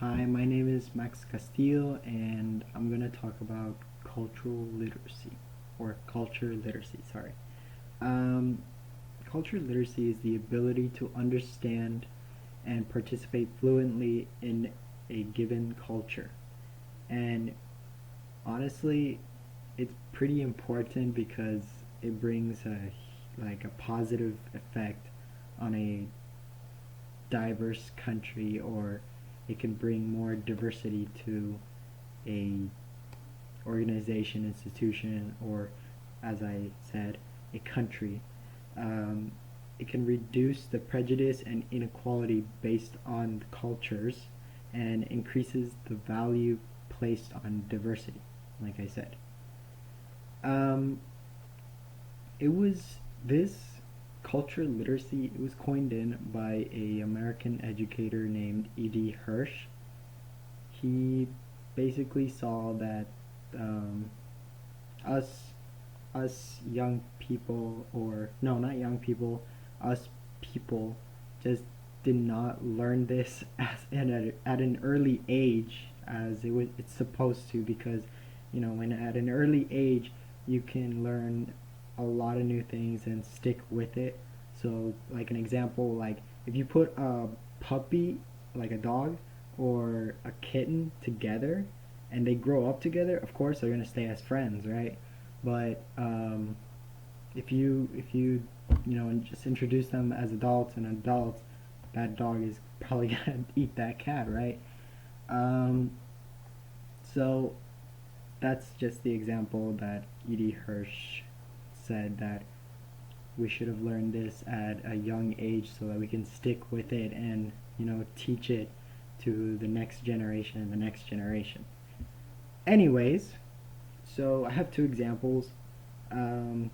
Hi, my name is Max Castillo, and I'm going to talk about cultural literacy, or culture literacy, sorry. Um, Culture literacy is the ability to understand and participate fluently in a given culture. And honestly, it's pretty important because it brings a positive effect on a diverse country, or it can bring more diversity to a organization, institution, or as I said, a country. Um, it can reduce the prejudice and inequality based on cultures and increases the value placed on diversity, like I said. Um, it was this culture literacy, it was coined in by a American educator named E.D. Hirsch. He basically saw that um, us us young people, or no, not young people, us people just did not learn this at an early age as it's supposed to, because when at an early age you can learn a lot of new things and stick with it. So like an example, like if you put a puppy, like a dog or a kitten, together and they grow up together, of course they're going to stay as friends, right? But if you just introduce them as adults, that dog is probably gonna eat that cat, right? Um, so that's just the example that E.D. Hirsch said, that we should have learned this at a young age so that we can stick with it and teach it to the next generation and the next generation. Anyways, so I have two examples. Um,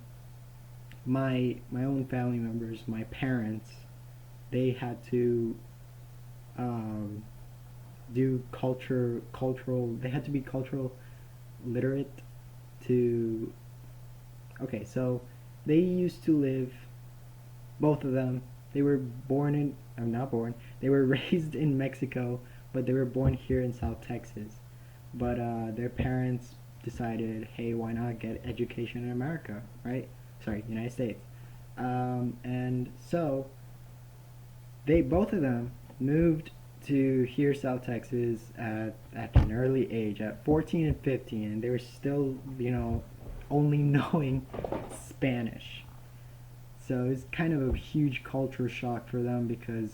my own family members, my parents, they had to um, do cultural. They had to be cultural literate to. Okay, so they used to live. Both of them. They were born in. I'm not born. They were raised in Mexico, but they were born here in South Texas. But their parents decided, hey, why not get education in America, right? Sorry, United States. And so they both of them moved to here, South Texas, at an early age, at 14 and 15, and they were still, only knowing Spanish. So it's kind of a huge culture shock for them because,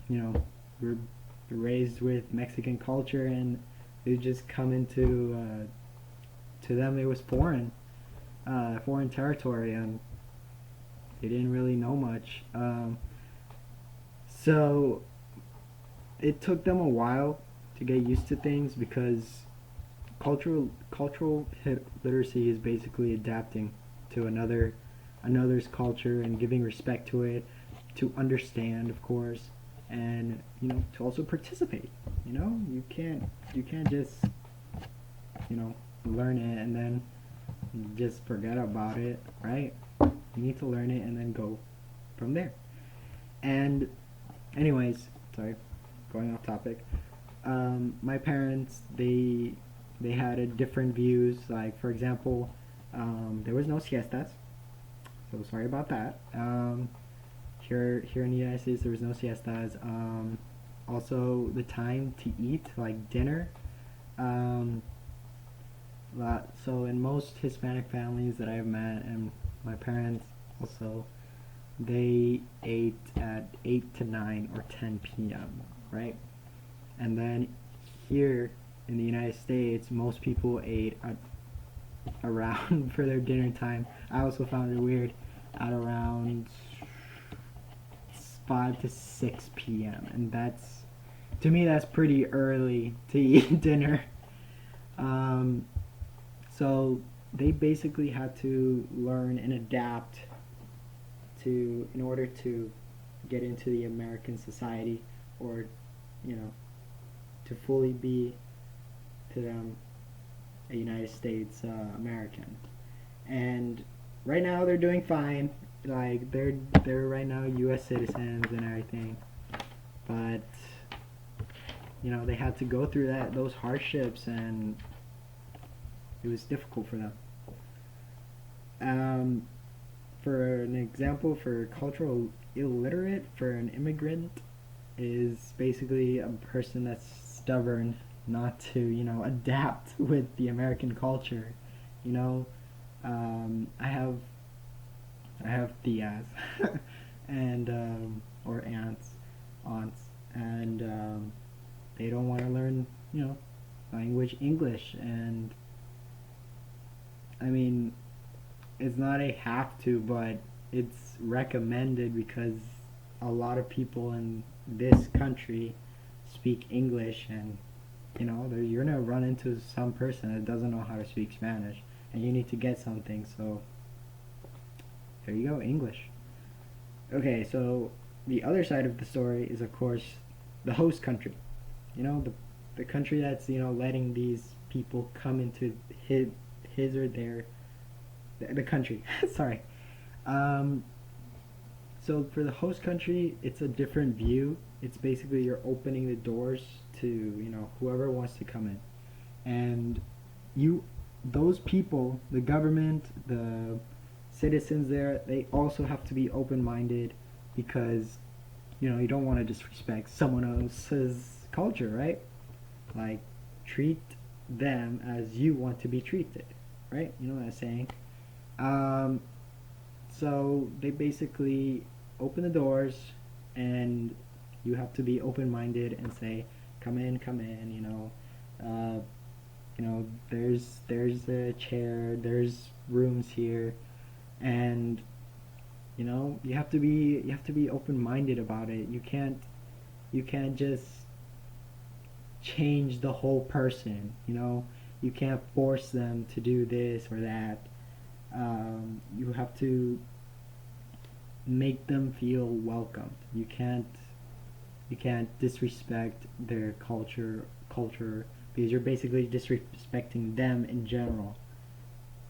we're raised with Mexican culture, and it just come into to them it was foreign territory, and they didn't really know much. So it took them a while to get used to things, because cultural literacy is basically adapting to another's culture and giving respect to it, to understand, of course, and to also participate. You can't just learn it and then just forget about it, right? You need to learn it and then go from there. And anyways, sorry, going off topic. My parents, they had a different views. Like for example, there was no siestas, so sorry about that. Here in the United States, there was no siestas. Also, the time to eat, like dinner. Um, so in most Hispanic families that I've met, and my parents also, they ate at 8 to 9 or 10 p.m., right? And then here in the United States, most people ate at around for their dinner time. I also found it weird, at around 5 to 6 p.m. And to me, that's pretty early to eat dinner. Um, so they basically had to learn and adapt in order to get into the American society, or you know to fully be to them a United States American. And right now they're doing fine. Like they're right now U.S. citizens and everything. But they had to go through those hardships, and it was difficult for them. Um, for an example, for cultural illiterate, for an immigrant, is basically a person that's stubborn not to, adapt with the American culture. You know, I have tias and or aunts, and they don't want to learn, language English, and I mean, it's not a have to, but it's recommended because a lot of people in this country speak English, and you're gonna run into some person that doesn't know how to speak Spanish, and you need to get something. So there you go, English. Okay, so the other side of the story is, of course, the host country. The country that's letting these people come into his or their the country. Sorry. Um, so for the host country, it's a different view. It's basically you're opening the doors to whoever wants to come in, and you those people, the government, the citizens there, they also have to be open-minded because you don't want to disrespect someone else's culture, right? Like, treat them as you want to be treated, right? You know what I'm saying? Um, so they basically open the doors, and you have to be open-minded and say, "Come in, come in." There's a chair, there's rooms here, and you have to be open-minded about it. You can't just change the whole person. You can't force them to do this or that. You have to make them feel welcomed. You can't disrespect their culture because you're basically disrespecting them in general,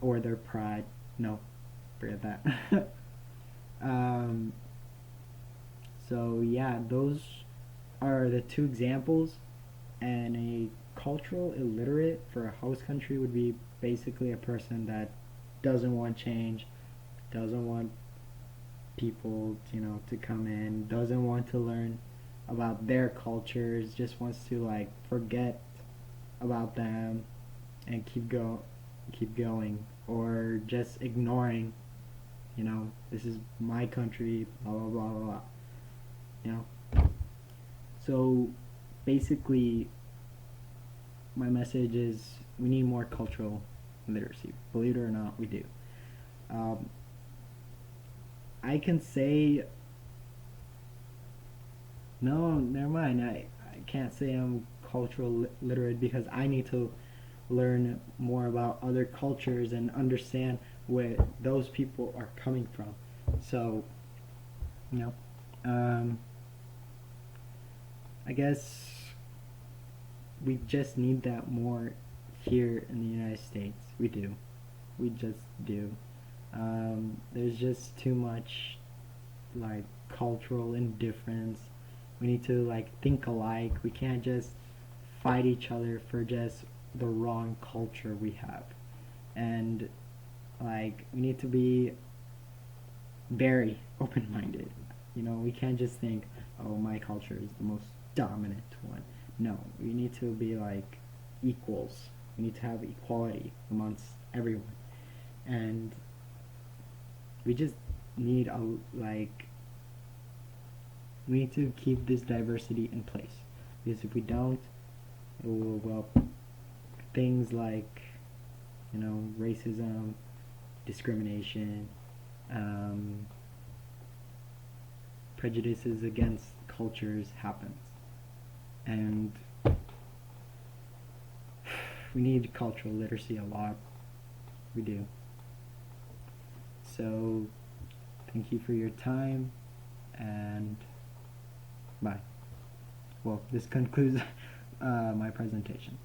or their pride. No, forget that. um, so yeah, those are the two examples. And a cultural illiterate for a host country would be basically a person that doesn't want change, doesn't want people, to come in, doesn't want to learn about their cultures, just wants to like forget about them and keep going, or just ignoring, this is my country, blah blah blah blah blah. You know. So basically, my message is we need more cultural literacy. Believe it or not, we do. Um, I can say no, never mind. I can't say I'm cultural literate because I need to learn more about other cultures and understand where those people are coming from. So, you know, um, I guess we just need that more here in the United States. We do. We just do. There's just too much like cultural indifference. We need to like think alike. We can't just fight each other for just the wrong culture we have. And like we need to be very open-minded. We can't just think, "Oh, my culture is the most dominant one." No, we need to be like equals. We need to have equality amongst everyone. And we just need we need to keep this diversity in place, because if we don't, things like racism, discrimination, um, prejudices against cultures happens, and we need cultural literacy a lot. We do. So thank you for your time, and bye. Well, this concludes my presentation.